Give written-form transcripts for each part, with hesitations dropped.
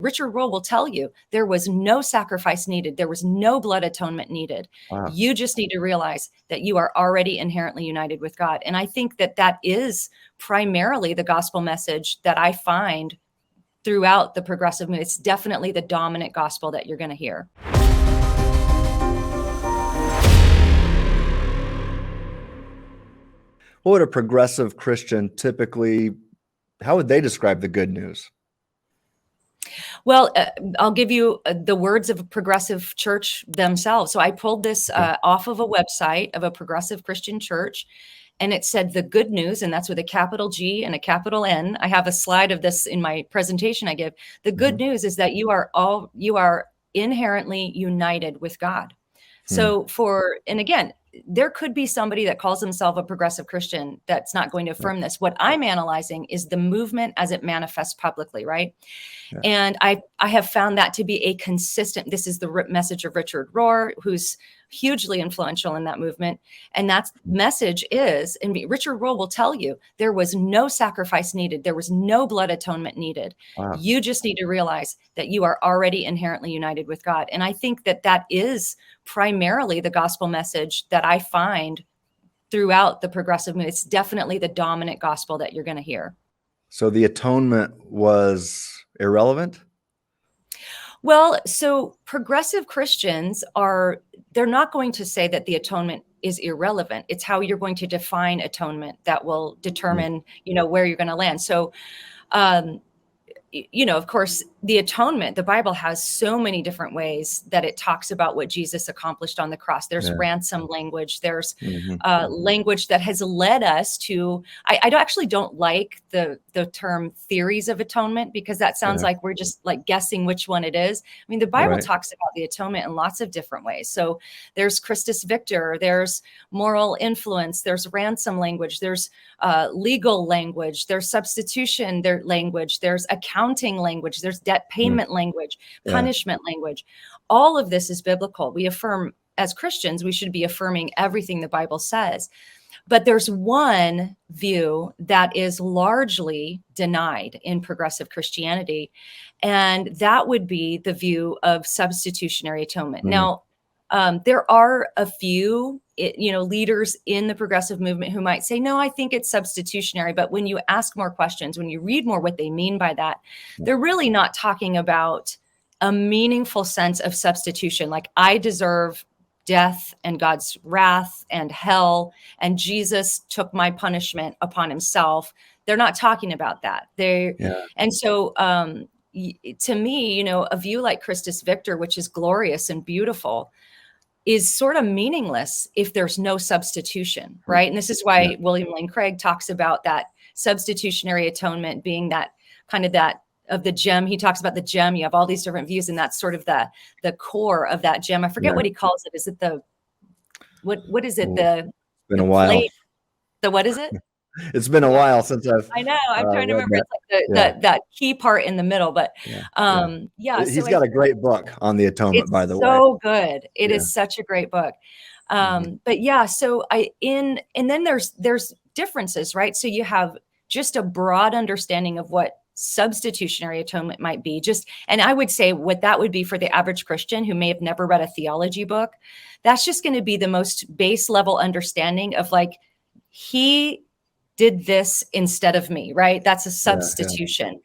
Richard Rohr will tell you there was no sacrifice needed. There was no blood atonement needed. Wow. You just need to realize that you are already inherently united with God. And I think that that is primarily the gospel message that I find throughout the progressive movement. It's definitely the dominant gospel that you're going to hear. What would a progressive Christian typically, how would they describe the good news? Well, I'll give you the words of a progressive church themselves. So I pulled this off of a website of a progressive Christian church, and it said the good news, and that's with a capital G and a capital N. I have a slide of this in my presentation I give. The good news is that you are inherently united with God. So and again, there could be somebody that calls himself a progressive Christian that's not going to affirm this. What I'm analyzing is the movement as it manifests publicly, right? Yeah. And I have found that to be a consistent, this is the message of Richard Rohr, who's hugely influential in that movement. And that message is, and Richard Rohr will tell you, there was no sacrifice needed. There was no blood atonement needed. Wow. You just need to realize that you are already inherently united with God. And I think that that is primarily the gospel message that I find throughout the progressive movement. It's definitely the dominant gospel that you're going to hear. So the atonement was irrelevant? Well, so progressive Christians they're not going to say that the atonement is irrelevant. It's how you're going to define atonement that will determine, where you're going to land. So, of course, the atonement, the Bible has so many different ways that it talks about what Jesus accomplished on the cross. There's ransom language. There's language that has led us to, I actually don't like the term theories of atonement, because that sounds like we're just like guessing which one it is. I mean, the Bible talks about the atonement in lots of different ways. So there's Christus Victor, there's moral influence, there's ransom language, there's legal language, there's substitution language, there's accounting language, there's debt payment language, punishment language. All of this is biblical. We affirm, as Christians, we should be affirming everything the Bible says. But there's one view that is largely denied in progressive Christianity, and that would be the view of substitutionary atonement. Now, there are a few, leaders in the progressive movement who might say, no, I think it's substitutionary. But when you ask more questions, when you read more what they mean by that, they're really not talking about a meaningful sense of substitution. Like, I deserve death and God's wrath and hell, and Jesus took my punishment upon himself. They're not talking about that. And so, to me, a view like Christus Victor, which is glorious and beautiful, is sort of meaningless if there's no substitution, right? And this is why William Lane Craig talks about that substitutionary atonement being that kind of that of the gem. He talks about the gem. You have all these different views, and that's sort of the core of that gem. I forget what he calls it. Is it what is it? It's been a while. What is it? It's been a while since I know. I'm trying to remember. It's like that key part in the middle, but He's got a great book on the atonement, by the way. So good. It is such a great book. But yeah, so and then there's differences, right? So you have just a broad understanding of what substitutionary atonement might be. And I would say what that would be for the average Christian who may have never read a theology book. That's just going to be the most base level understanding of, like, he did this instead of me, right? That's a substitution.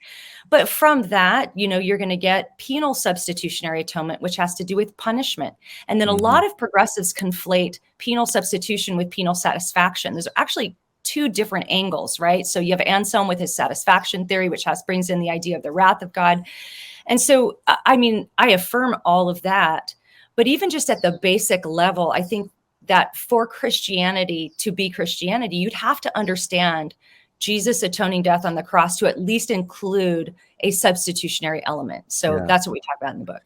But from that, you're going to get penal substitutionary atonement, which has to do with punishment. And then a lot of progressives conflate penal substitution with penal satisfaction. There's actually two different angles, right? So you have Anselm with his satisfaction theory, which brings in the idea of the wrath of God. And so, I affirm all of that. But even just at the basic level, I think that for Christianity to be Christianity, you'd have to understand Jesus' atoning death on the cross to at least include a substitutionary element. So that's what we talk about in the book.